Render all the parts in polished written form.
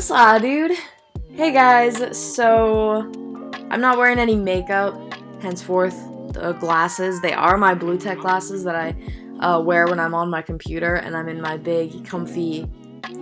What's up, dude? Hey guys, so I'm not wearing any makeup henceforth. The glasses, they are my blue tech glasses that I wear when I'm on my computer, and I'm in my big, comfy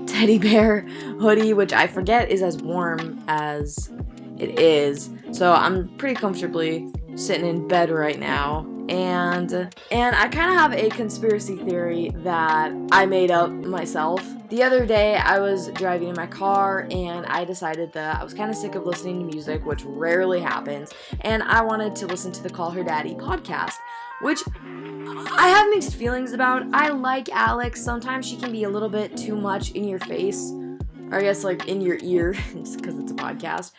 teddy bear hoodie, which I forget is as warm as it is. So I'm pretty comfortably sitting in bed right now. And I kind of have a conspiracy theory that I made up myself. The other day, I was driving in my car, and I decided that I was kind of sick of listening to music, which rarely happens, and I wanted to listen to the Call Her Daddy podcast, which I have mixed feelings about. I like Alex. Sometimes she can be a little bit too much in your face, or I guess like in your ear, just because it's a podcast.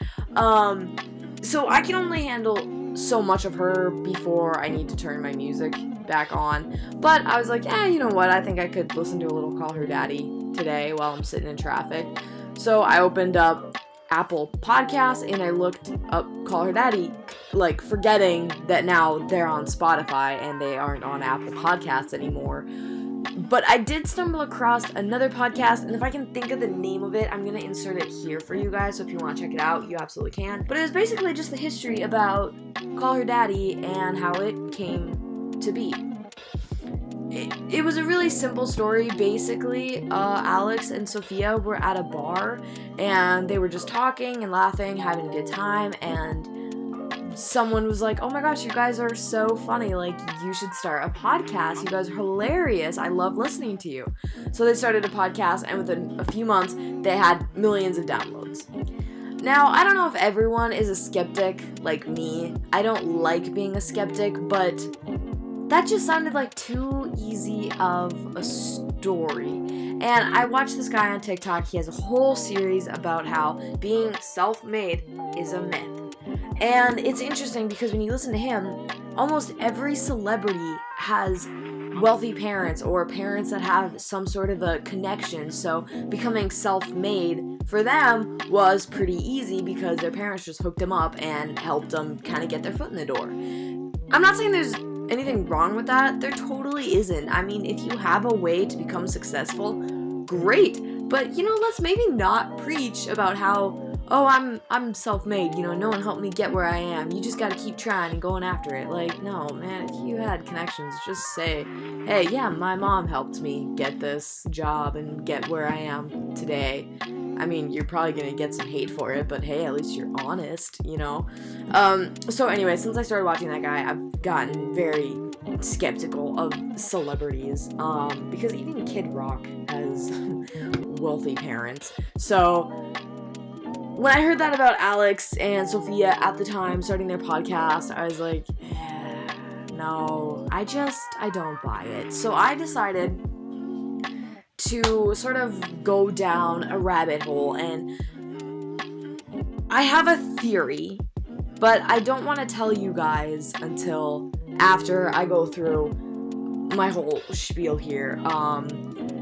So I can only handle so much of her before I need to turn my music back on. But I was like, you know what? I think I could listen to a little Call Her Daddy today while I'm sitting in traffic. So I opened up Apple Podcasts and I looked up Call Her Daddy, like forgetting that now they're on Spotify and they aren't on Apple Podcasts anymore. But I did stumble across another podcast, and if I can think of the name of it, I'm going to insert it here for you guys, so if you want to check it out, you absolutely can. But it was basically just the history about Call Her Daddy and how it came to be. It was a really simple story. Basically, Alex and Sophia were at a bar, and they were just talking and laughing, having a good time, and someone was like, oh my gosh, you guys are so funny, like, you should start a podcast, you guys are hilarious, I love listening to you. So they started a podcast, and within a few months, they had millions of downloads. Now, I don't know if everyone is a skeptic like me. I don't like being a skeptic, but that just sounded like too easy of a story. And I watched this guy on TikTok. He has a whole series about how being self-made is a myth. And it's interesting because when you listen to him, almost every celebrity has wealthy parents or parents that have some sort of a connection. So becoming self-made for them was pretty easy because their parents just hooked them up and helped them kind of get their foot in the door. I'm not saying there's anything wrong with that. There totally isn't. I mean, if you have a way to become successful, great. But, let's maybe not preach about how, I'm self-made, no one helped me get where I am. You just gotta keep trying and going after it. Like, no, man, if you had connections, just say, hey, yeah, my mom helped me get this job and get where I am today. I mean, you're probably gonna get some hate for it, but hey, at least you're honest, So anyway, since I started watching that guy, I've gotten very skeptical of celebrities, because even Kid Rock has wealthy parents. So when I heard that about Alex and Sophia at the time starting their podcast, I was like, no, I don't buy it. So I decided to sort of go down a rabbit hole, and I have a theory, but I don't want to tell you guys until after I go through my whole spiel here.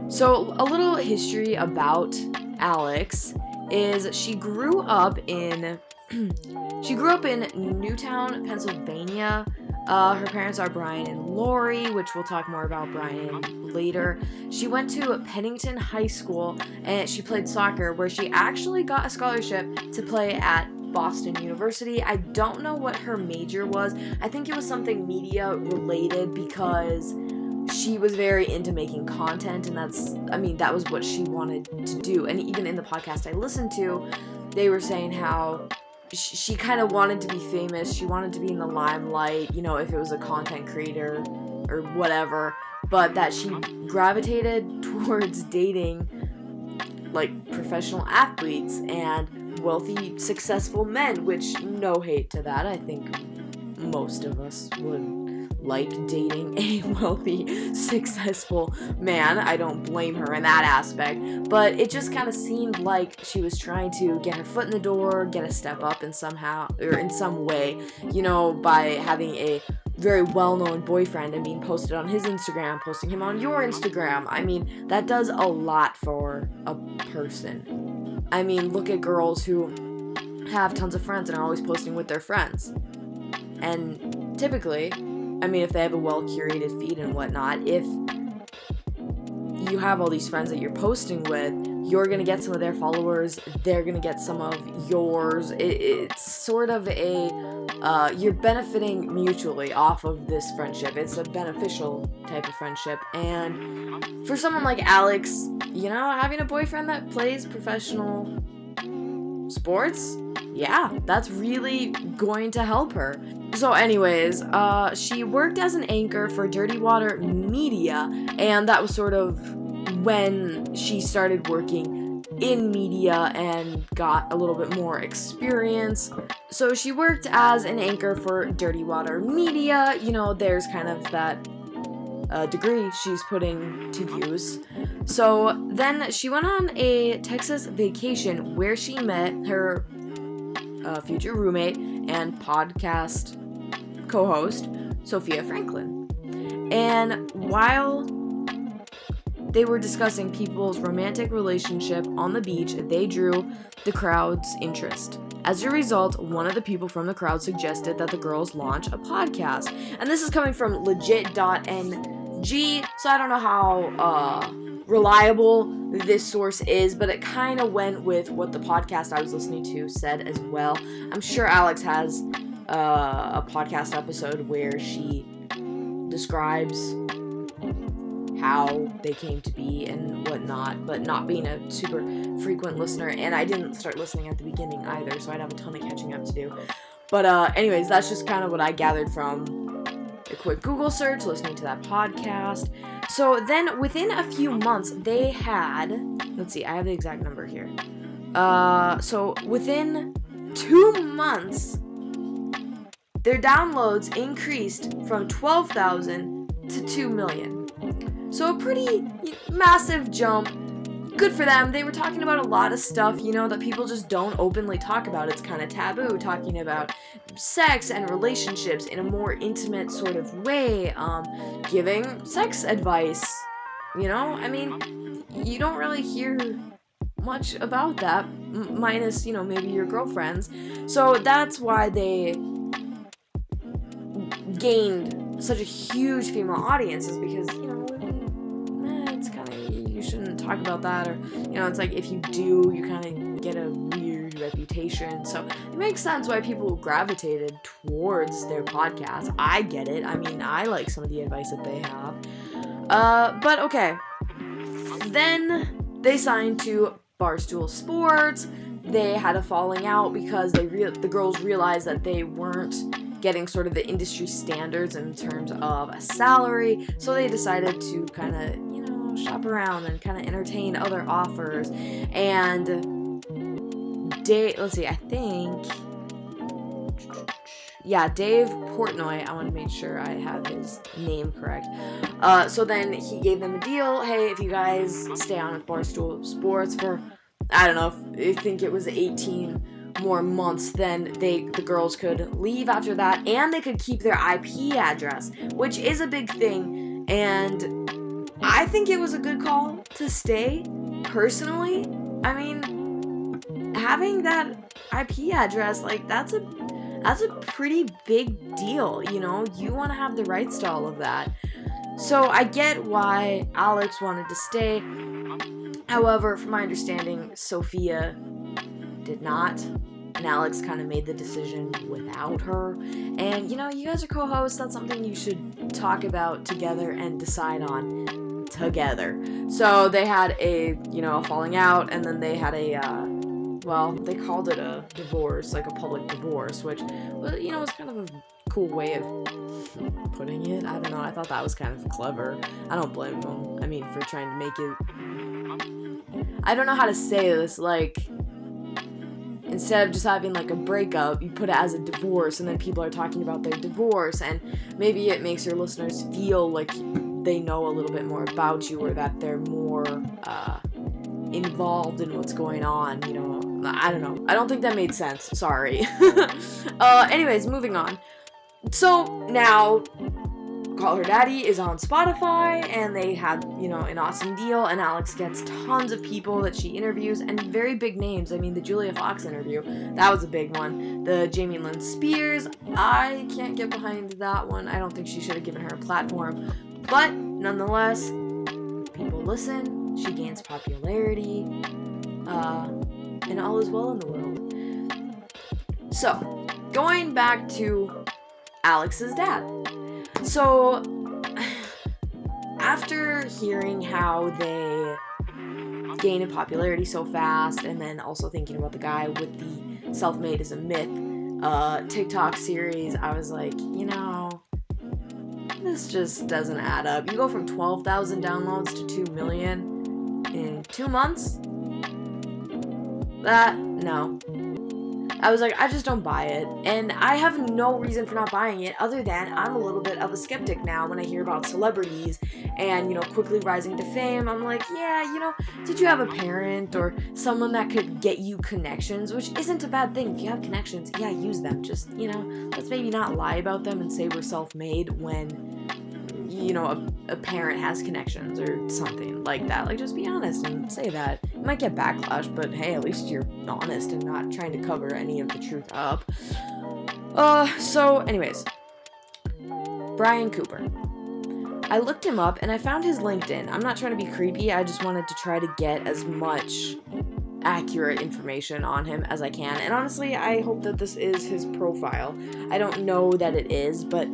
So a little history about Alex is she grew up in Newtown, Pennsylvania. Her parents are Brian and Lori, which we'll talk more about Brian later. She went to Pennington High School, and she played soccer, where she actually got a scholarship to play at Boston University. I don't know what her major was. I think it was something media related, because she was very into making content, and that was what she wanted to do. And even in the podcast I listened to, they were saying how she kind of wanted to be famous. She wanted to be in the limelight, if it was a content creator or whatever, but that she gravitated towards dating like professional athletes and wealthy, successful men, which no hate to that. I think most of us would like dating a wealthy, successful man. I don't blame her in that aspect, but it just kind of seemed like she was trying to get her foot in the door, get a step up in some way, by having a very well-known boyfriend and being posted on his Instagram, posting him on your Instagram. I mean, that does a lot for a person. I mean, look at girls who have tons of friends and are always posting with their friends. And typically, if they have a well-curated feed and whatnot, if you have all these friends that you're posting with, you're gonna get some of their followers, they're gonna get some of yours. It's sort of you're benefiting mutually off of this friendship. It's a beneficial type of friendship. And for someone like Alex, having a boyfriend that plays professional sports, yeah, that's really going to help her. So anyways, she worked as an anchor for Dirty Water Media, and that was sort of when she started working in media and got a little bit more experience. So she worked as an anchor for Dirty Water Media. There's kind of that degree she's putting to use. So then she went on a Texas vacation where she met her future roommate and podcast co-host, Sophia Franklin. And while they were discussing people's romantic relationship on the beach, they drew the crowd's interest. As a result, one of the people from the crowd suggested that the girls launch a podcast. And this is coming from legit.ng, so I don't know how reliable this source is, but it kind of went with what the podcast I was listening to said as well. I'm sure Alex has a podcast episode where she describes how they came to be and whatnot, but not being a super frequent listener, and I didn't start listening at the beginning either, so I'd have a ton of catching up to do. But anyways, that's just kind of what I gathered from a quick Google search, listening to that podcast. So then within a few months, they had, let's see, I have the exact number here. So within 2 months, their downloads increased from 12,000 to 2 million. So a pretty massive jump. Good for them. They were talking about a lot of stuff, that people just don't openly talk about. It's kind of taboo, talking about sex and relationships in a more intimate sort of way, giving sex advice, you don't really hear much about that, minus, maybe your girlfriends. So that's why they gained such a huge female audience, is because, it's kind of, you shouldn't talk about that, or, it's like, if you do, you kind of get a weird reputation. So it makes sense why people gravitated towards their podcast. I get it. I like some of the advice that they have. But okay. Then they signed to Barstool Sports. They had a falling out because the girls realized that they weren't getting sort of the industry standards in terms of a salary, so they decided to kind of, shop around and kind of entertain other offers. And Dave Portnoy, I want to make sure I have his name correct. So then he gave them a deal. Hey, if you guys stay on with Barstool Sports for, I don't know, I think it was 18 more months, then the girls could leave after that, and they could keep their IP address, which is a big thing. And I think it was a good call to stay, personally. Having that IP address, that's a pretty big deal, you want to have the rights to all of that. So I get why Alex wanted to stay. However, from my understanding, Sophia did not, and Alex kind of made the decision without her. And, you guys are co-hosts, that's something you should talk about together and decide on together. So they had a falling out, and then they had they called it a divorce, like a public divorce, which, was kind of a cool way of putting it. I don't know, I thought that was kind of clever. I don't blame them, for trying to make it, I don't know how to say this, instead of just having a breakup, you put it as a divorce, and then people are talking about their divorce, and maybe it makes your listeners feel like they know a little bit more about you, or that they're more involved in what's going on, I don't know. I don't think that made sense. Sorry. Anyways, moving on. So now Call Her Daddy is on Spotify, and they had, an awesome deal, and Alex gets tons of people that she interviews, and very big names. The Julia Fox interview, that was a big one. The Jamie Lynn Spears, I can't get behind that one. I don't think she should have given her a platform, but nonetheless, people listened, she gains popularity, and all is well in the world. So, going back to Alex's dad. So, after hearing how they gain in popularity so fast, and then also thinking about the guy with the self-made is a myth TikTok series, I was like, this just doesn't add up. You go from 12,000 downloads to 2 million in 2 months? No. I was like, I just don't buy it. And I have no reason for not buying it other than I'm a little bit of a skeptic now when I hear about celebrities and, quickly rising to fame. I'm like, yeah, did you have a parent or someone that could get you connections, which isn't a bad thing. If you have connections, yeah, use them. Just, let's maybe not lie about them and say we're self-made when, a parent has connections or something like that. Like, just be honest and say that. You might get backlash, but hey, at least you're honest and not trying to cover any of the truth up. So anyways, Brian Cooper. I looked him up and I found his LinkedIn. I'm not trying to be creepy, I just wanted to try to get as much accurate information on him as I can. And honestly, I hope that this is his profile. I don't know that it is, but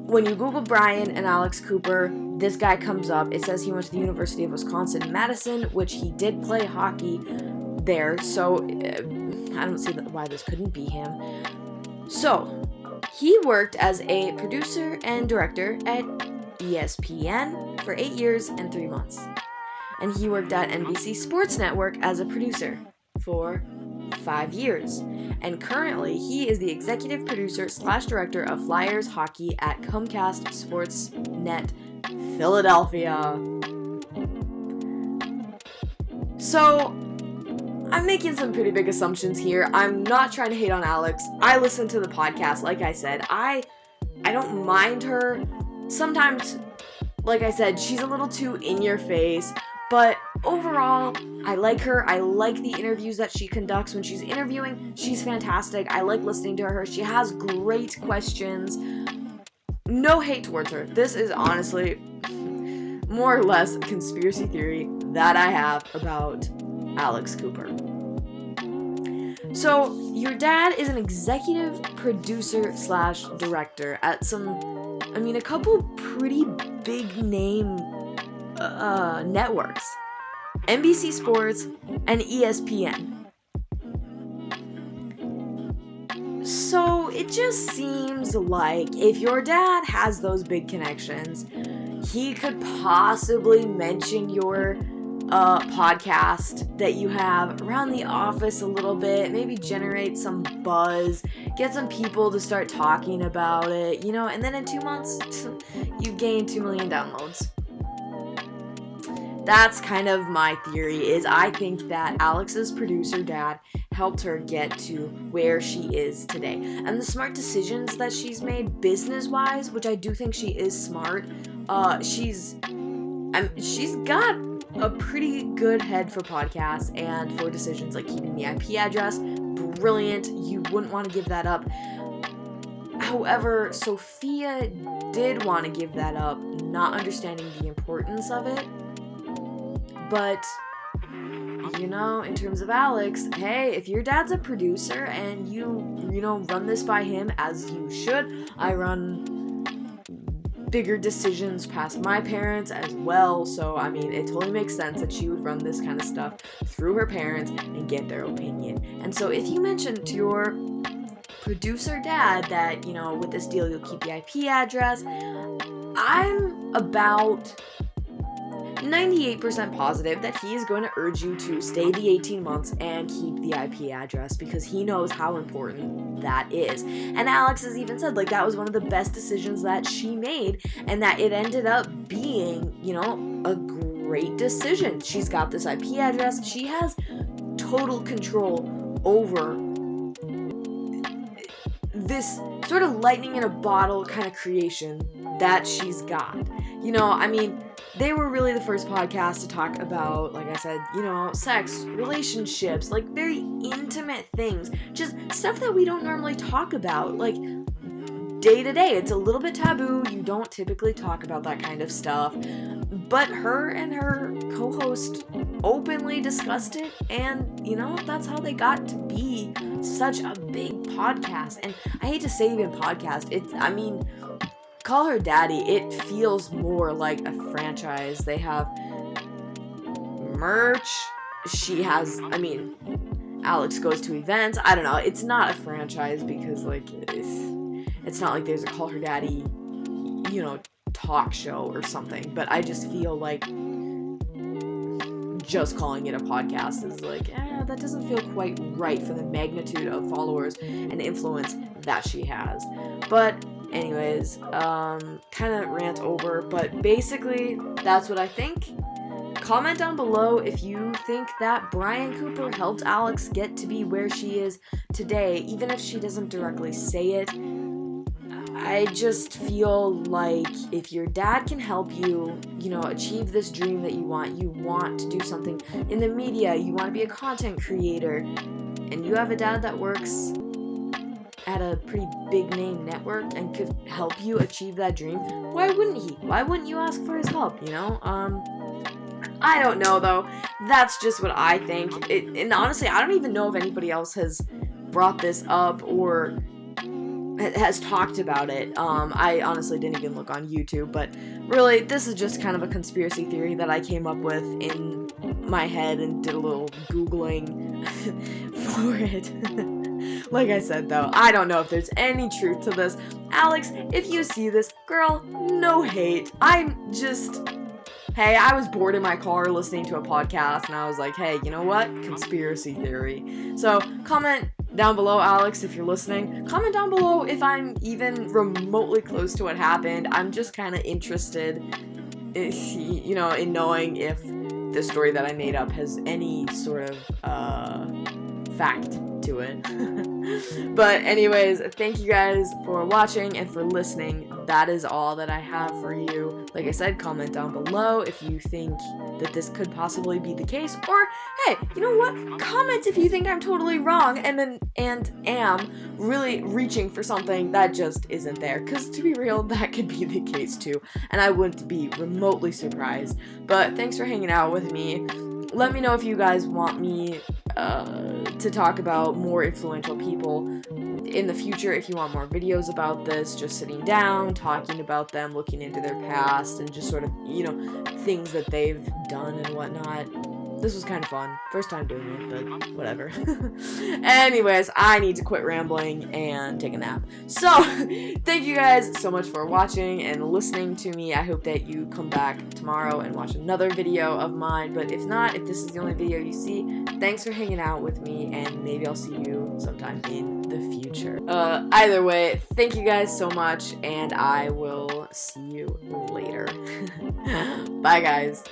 when you Google Brian and Alex Cooper, this guy comes up. It says he went to the University of Wisconsin-Madison, which he did play hockey there, so I don't see why this couldn't be him. So, he worked as a producer and director at ESPN for 8 years and 3 months. And he worked at NBC Sports Network as a producer for 5 years. And currently, he is the executive producer / director of Flyers hockey at Comcast Sportsnet Philadelphia. So, I'm making some pretty big assumptions here. I'm not trying to hate on Alex. I listen to the podcast, like I said. I don't mind her. Sometimes, like I said, she's a little too in your face. But overall, I like her. I like the interviews that she conducts. When she's interviewing, she's fantastic. I like listening to her. She has great questions. No hate towards her. This is honestly more or less a conspiracy theory that I have about Alex Cooper. So, your dad is an executive producer / director at a couple pretty big name networks, NBC Sports and ESPN. So it just seems like if your dad has those big connections, he could possibly mention your podcast that you have around the office a little bit, maybe generate some buzz, get some people to start talking about it, and then in 2 months, you gain 2 million downloads. That's kind of my theory, is I think that Alex's producer dad helped her get to where she is today. And the smart decisions that she's made business-wise, which I do think she is smart, she's got a pretty good head for podcasts and for decisions like keeping the IP address. Brilliant. You wouldn't want to give that up. However, Sophia did want to give that up, not understanding the importance of it. But, in terms of Alex, hey, if your dad's a producer and you run this by him as you should, I run bigger decisions past my parents as well, so, it totally makes sense that she would run this kind of stuff through her parents and get their opinion. And so if you mention to your producer dad that, with this deal you'll keep the IP address, I'm about 98% positive that he is going to urge you to stay the 18 months and keep the IP address because he knows how important that is. And Alex has even said, that was one of the best decisions that she made and that it ended up being, a great decision. She's got this IP address. She has total control over this sort of lightning in a bottle kind of creation that she's got. They were really the first podcast to talk about, like I said, sex, relationships, very intimate things. Just stuff that we don't normally talk about. day to day. It's a little bit taboo. You don't typically talk about that kind of stuff. But her and her co-host openly discussed it, and that's how they got to be such a big podcast. And I hate to say even podcast. Call her daddy. It feels more like a franchise. They have merch. She has, Alex goes to events. I don't know. It's not a franchise because, it's not like there's a Call Her Daddy, talk show or something. But I just feel like just calling it a podcast is that doesn't feel quite right for the magnitude of followers and influence that she has. But anyways, kind of rant over. But basically, that's what I think. Comment down below if you think that Brian Cooper helped Alex get to be where she is today, even if she doesn't directly say it. I just feel like if your dad can help you, achieve this dream that you want to do something in the media, you want to be a content creator, and you have a dad that works at a pretty big name network and could help you achieve that dream, why wouldn't he? Why wouldn't you ask for his help, I don't know, though. That's just what I think. And honestly, I don't even know if anybody else has brought this up or has talked about it. I honestly didn't even look on YouTube, but really, this is just kind of a conspiracy theory that I came up with in my head and did a little Googling for it. Like I said, though, I don't know if there's any truth to this. Alex, if you see this, girl, no hate. Hey, I was bored in my car listening to a podcast, and I was like, hey, you know what? Conspiracy theory. So, comment down below, Alex, if you're listening. Comment down below if I'm even remotely close to what happened. I'm just kind of interested, in knowing if the story that I made up has any sort of fact to it. But anyways, thank you guys for watching and for listening. That is all that I have for you. Like I said, comment down below if you think that this could possibly be the case, or hey, you know what? Comment if you think I'm totally wrong and am really reaching for something that just isn't there. Because to be real, that could be the case too, and I wouldn't be remotely surprised. But thanks for hanging out with me. Let me know if you guys want me to talk about more influential people in the future, if you want more videos about this, just sitting down, talking about them, looking into their past, and just sort of, things that they've done and whatnot. This was kind of fun. First time doing it, but whatever. Anyways, I need to quit rambling and take a nap. So, thank you guys so much for watching and listening to me. I hope that you come back tomorrow and watch another video of mine. But if not, if this is the only video you see, thanks for hanging out with me, and maybe I'll see you sometime in the future. Either way, thank you guys so much, and I will see you later. Bye, guys.